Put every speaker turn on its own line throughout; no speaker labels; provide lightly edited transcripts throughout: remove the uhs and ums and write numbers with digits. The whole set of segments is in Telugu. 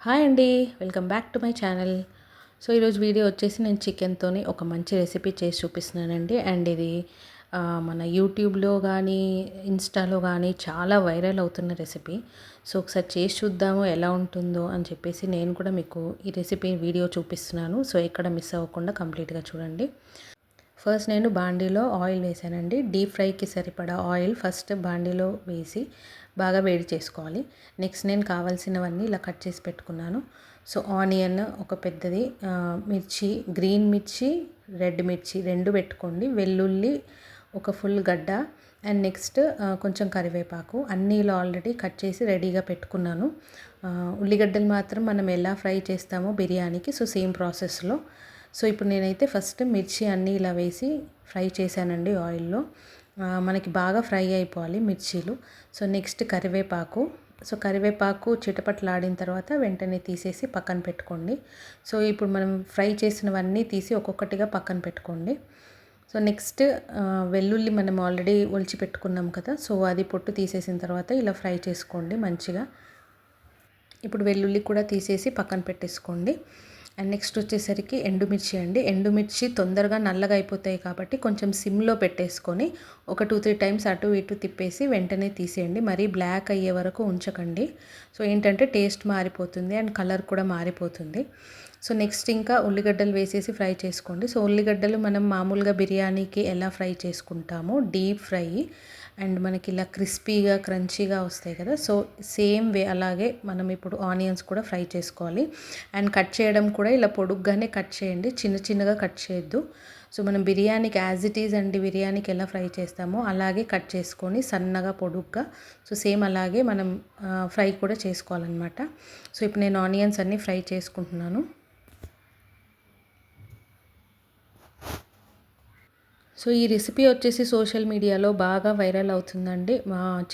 హాయ్ అండి, welcome back to my channel. So ఈరోజు వీడియో వచ్చేసి నేను చికెన్తోని ఒక మంచి రెసిపీ చేసి చూపిస్తున్నానండి. అండ్ ఇది మన యూట్యూబ్లో కానీ ఇన్స్టాలో కానీ చాలా వైరల్ అవుతున్న రెసిపీ. సో ఒకసారి చేసి చూద్దాము ఎలా ఉంటుందో అని చెప్పేసి నేను కూడా మీకు ఈ రెసిపీ వీడియో చూపిస్తున్నాను. సో ఎక్కడ మిస్ అవ్వకుండా కంప్లీట్గా చూడండి. ఫస్ట్ నేను బాండీలో ఆయిల్ వేసానండి. డీప్ ఫ్రైకి సరిపడా ఆయిల్ ఫస్ట్ బాండీలో వేసి బాగా వేడి చేసుకోవాలి. నెక్స్ట్ నేను కావాల్సినవన్నీ ఇలా కట్ చేసి పెట్టుకున్నాను. సో ఆనియన్ ఒక పెద్దది, మిర్చి, గ్రీన్ మిర్చి, రెడ్ మిర్చి రెండు పెట్టుకోండి. వెల్లుల్లి ఒక ఫుల్ గడ్డ, అండ్ నెక్స్ట్ కొంచెం కరివేపాకు అన్నీ ఇలా ఆల్రెడీ కట్ చేసి రెడీగా పెట్టుకున్నాను. ఉల్లిగడ్డలు మాత్రం మనం ఎలా ఫ్రై చేస్తామో బిర్యానీకి, సో సేమ్ ప్రాసెస్లో. సో ఇప్పుడు నేనైతే ఫస్ట్ మిర్చి అన్నీ ఇలా వేసి ఫ్రై చేశానండి ఆయిల్లో. మనకి బాగా ఫ్రై అయిపోవాలి మిర్చీలు. సో నెక్స్ట్ కరివేపాకు. సో కరివేపాకు చిటపట్లాడిన తర్వాత వెంటనే తీసేసి పక్కన పెట్టుకోండి. సో ఇప్పుడు మనం ఫ్రై చేసినవన్నీ తీసి ఒక్కొక్కటిగా పక్కన పెట్టుకోండి. సో నెక్స్ట్ వెల్లుల్లి మనం ఆల్రెడీ ఒలిచి పెట్టుకున్నాం కదా, సో అది పొట్టు తీసేసిన తర్వాత ఇలా ఫ్రై చేసుకోండి మంచిగా. ఇప్పుడు వెల్లుల్లి కూడా తీసేసి పక్కన పెట్టేసుకోండి. అండ్ నెక్స్ట్ వచ్చేసరికి ఎండుమిర్చి అండి. ఎండుమిర్చి తొందరగా నల్లగా అయిపోతాయి కాబట్టి కొంచెం సిమ్లో పెట్టేసుకొని ఒక 2-3 టైమ్స్ అటు ఇటు తిప్పేసి వెంటనే తీసేయండి. మరీ బ్లాక్ అయ్యే వరకు ఉంచకండి. సో ఏంటంటే టేస్ట్ మారిపోతుంది అండ్ కలర్ కూడా మారిపోతుంది. సో నెక్స్ట్ ఇంకా ఉల్లిగడ్డలు వేసేసి ఫ్రై చేసుకోండి. సో ఉల్లిగడ్డలు మనం మామూలుగా బిర్యానీకి ఎలా ఫ్రై చేసుకుంటామో డీప్ ఫ్రై, అండ్ మనకి ఇలా క్రిస్పీగా క్రంచీగా వస్తాయి కదా, సో సేమ్ వే అలాగే మనం ఇప్పుడు ఆనియన్స్ కూడా ఫ్రై చేసుకోవాలి. అండ్ కట్ చేయడం కూడా ఇలా పొడుగ్గానే కట్ చేయండి, చిన్న చిన్నగా కట్ చేయొద్దు. సో మనం బిర్యానీకి యాజ్ ఇట్ ఈజ్ అండి, బిర్యానీకి ఎలా ఫ్రై చేస్తామో అలాగే కట్ చేసుకొని సన్నగా పొడుగ్గా, సో సేమ్ అలాగే మనం ఫ్రై కూడా చేసుకోవాలన్నమాట. సో ఇప్పుడు నేను ఆనియన్స్ అన్నీ ఫ్రై చేసుకుంటున్నాను. సో ఈ రెసిపీ వచ్చేసి సోషల్ మీడియాలో బాగా వైరల్ అవుతుందండి.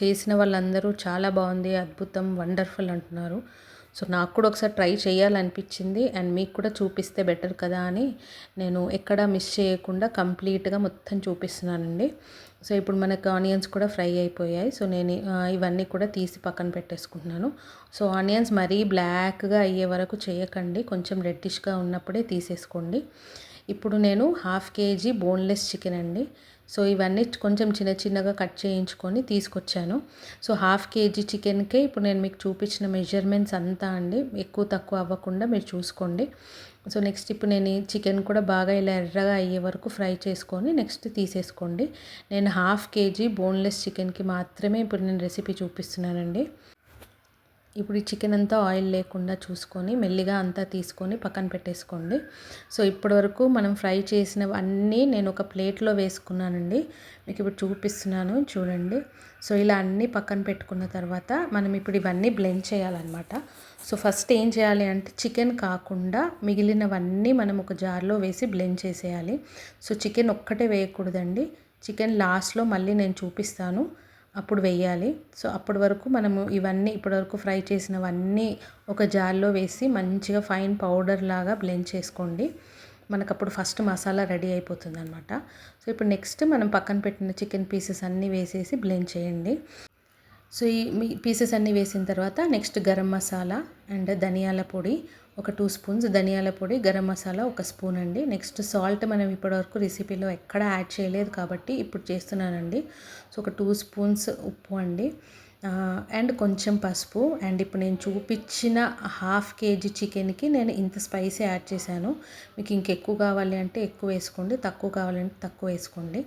చేసిన వాళ్ళందరూ చాలా బాగుంది, అద్భుతం, వండర్ఫుల్ అంటున్నారు. సో నాకు కూడా ఒకసారి ట్రై చేయాలనిపించింది అండ్ మీకు కూడా చూపిస్తే బెటర్ కదా అని నేను ఎక్కడా మిస్ చేయకుండా కంప్లీట్గా మొత్తం చూపిస్తున్నానండి. సో ఇప్పుడు మనకు ఆనియన్స్ కూడా ఫ్రై అయిపోయాయి. సో నేను ఇవన్నీ కూడా తీసి పక్కన పెట్టేసుకుంటున్నాను. సో ఆనియన్స్ మరీ బ్లాక్గా అయ్యే వరకు చేయకండి, కొంచెం రెడ్డిష్గా ఉన్నప్పుడే తీసేసుకోండి. ఇప్పుడు నేను 1/2 kg బోన్లెస్ చికెన్ అండి. సో ఇవన్నీ కొంచెం చిన్న చిన్నగా కట్ చేయించుకొని తీసుకొచ్చాను. సో 1/2 kg చికెన్కే ఇప్పుడు నేను మీకు చూపించిన మెజర్మెంట్స్ అంతా అండి, ఎక్కువ తక్కువ అవ్వకుండా మీరు చూసుకోండి. సో నెక్స్ట్ ఇప్పుడు నేను ఈ చికెన్ కూడా బాగా ఇలా ఎర్రగా అయ్యే వరకు ఫ్రై చేసుకొని నెక్స్ట్ తీసేసుకోండి. నేను 1/2 kg బోన్లెస్ చికెన్కి మాత్రమే ఇప్పుడు నేను రెసిపీ చూపిస్తున్నానండి. ఇప్పుడు ఈ చికెన్ అంతా ఆయిల్ లేకుండా చూసుకొని మెల్లిగా అంతా తీసుకొని పక్కన పెట్టేసుకోండి. సో ఇప్పటివరకు మనం ఫ్రై చేసినవన్నీ నేను ఒక ప్లేట్లో వేసుకున్నానండి, మీకు ఇప్పుడు చూపిస్తున్నాను చూడండి. సో ఇలా అన్నీ పక్కన పెట్టుకున్న తర్వాత మనం ఇప్పుడు ఇవన్నీ బ్లెండ్ చేయాలన్నమాట. సో ఫస్ట్ ఏం చేయాలి అంటే చికెన్ కాకుండా మిగిలినవన్నీ మనం ఒక జార్లో వేసి బ్లెండ్ చేసేయాలి. సో చికెన్ ఒక్కటే వేయకూడదండి, చికెన్ లాస్ట్లో మళ్ళీ నేను చూపిస్తాను అప్పుడు వేయాలి. సో అప్పటి వరకు మనము ఇవన్నీ ఇప్పటివరకు ఫ్రై చేసినవన్నీ ఒక జార్లో వేసి మంచిగా ఫైన్ పౌడర్ లాగా బ్లెండ్ చేసుకోండి. మనకు అప్పుడు ఫస్ట్ మసాలా రెడీ అయిపోతుంది అనమాట. సో ఇప్పుడు నెక్స్ట్ మనం పక్కన పెట్టిన చికెన్ పీసెస్ అన్నీ వేసేసి బ్లెండ్ చేయండి. సో ఈ పీసెస్ అన్నీ వేసిన తర్వాత నెక్స్ట్ గరం మసాలా అండ్ ధనియాల పొడి ఒక 2 స్పూన్స్, ధనియాల పొడి, గరం మసాలా 1 స్పూన్ అండి. నెక్స్ట్ సాల్ట్ మనం ఇప్పటివరకు రెసిపీలో ఎక్కడ యాడ్ చేయలేదు కాబట్టి ఇప్పుడు చేస్తున్నానండి. సో ఒక 2 స్పూన్స్ ఉప్పు అండి, అండ్ కొంచెం పసుపు. అండ్ ఇప్పుడు నేను చూపించిన 1/2 kg చికెన్కి నేను ఇంత స్పైసీ యాడ్ చేశాను. మీకు ఇంకెక్కువ కావాలి అంటే ఎక్కువ వేసుకోండి, తక్కువ కావాలంటే తక్కువ వేసుకోండి.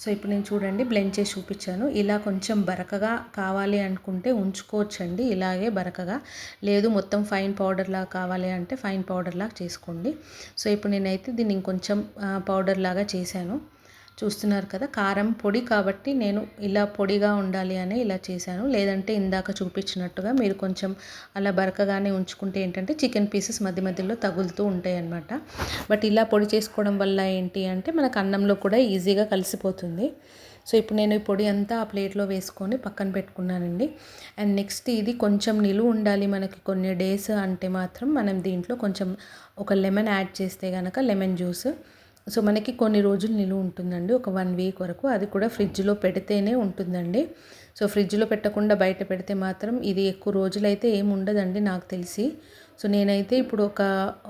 సో ఇప్పుడు నేను చూడండి బ్లెండ్ చేసి చూపించాను. ఇలా కొంచెం బరకగా కావాలి అనుకుంటే ఉంచుకోవచ్చండి ఇలాగే బరకగా, లేదు మొత్తం ఫైన్ పౌడర్ లాగా కావాలి అంటే ఫైన్ పౌడర్ లాగా చేసుకోండి. సో ఇప్పుడు నేనైతే దీన్ని ఇంకొంచెం పౌడర్ లాగా చేశాను. చూస్తున్నారు కదా, కారం పొడి కాబట్టి నేను ఇలా పొడిగా ఉండాలి అని ఇలా చేశాను. లేదంటే ఇందాక చూపించినట్టుగా మీరు కొంచెం అలా బరకగానే ఉంచుకుంటే ఏంటంటే చికెన్ పీసెస్ మధ్య మధ్యలో తగులుతూ ఉంటాయి అన్నమాట. బట్ ఇలా పొడి చేసుకోవడం వల్ల ఏంటి అంటే మనకు అన్నంలో కూడా ఈజీగా కలిసిపోతుంది. సో ఇప్పుడు నేను ఈ పొడి అంతా ఆ ప్లేట్లో వేసుకొని పక్కన పెట్టుకున్నానండి. అండ్ నెక్స్ట్ ఇది కొంచెం నిలువ ఉండాలి మనకి కొన్ని డేస్ అంటే మాత్రం మనం దీంట్లో కొంచెం ఒక లెమన్ యాడ్ చేస్తే కనుక లెమన్ జ్యూస్, సో మనకి కొన్ని రోజులు నిలువ ఉంటుందండి, ఒక 1 వీక్ వరకు. అది కూడా ఫ్రిడ్జ్లో పెడితేనే ఉంటుందండి. సో ఫ్రిడ్జ్లో పెట్టకుండా బయట పెడితే మాత్రం ఇది ఎక్కువ రోజులైతే ఏమి ఉండదండి నాకు తెలిసి. సో నేనైతే ఇప్పుడు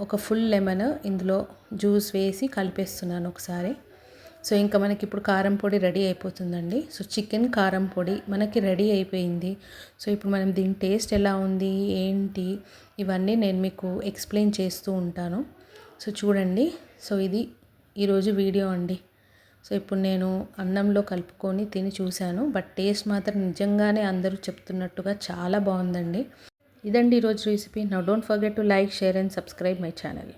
ఒక ఫుల్ లెమన్ ఇందులో జ్యూస్ వేసి కలిపేస్తున్నాను ఒకసారి. సో ఇంకా మనకి ఇప్పుడు కారం పొడి రెడీ అయిపోతుందండి. సో చికెన్ కారం పొడి మనకి రెడీ అయిపోయింది. సో ఇప్పుడు మనం దీని టేస్ట్ ఎలా ఉంది ఏంటి ఇవన్నీ నేను మీకు ఎక్స్ప్లెయిన్ చేస్తూ ఉంటాను. సో చూడండి. సో ఇది ఈరోజు వీడియో అండి. సో ఇప్పుడు నేను అన్నంలో కలుపుకొని తిని చూశాను. బట్ టేస్ట్ మాత్రం నిజంగానే అందరూ చెప్తున్నట్టుగా చాలా బాగుందండి. ఇదండి ఈరోజు recipe. Now don't forget to like, share and subscribe my channel.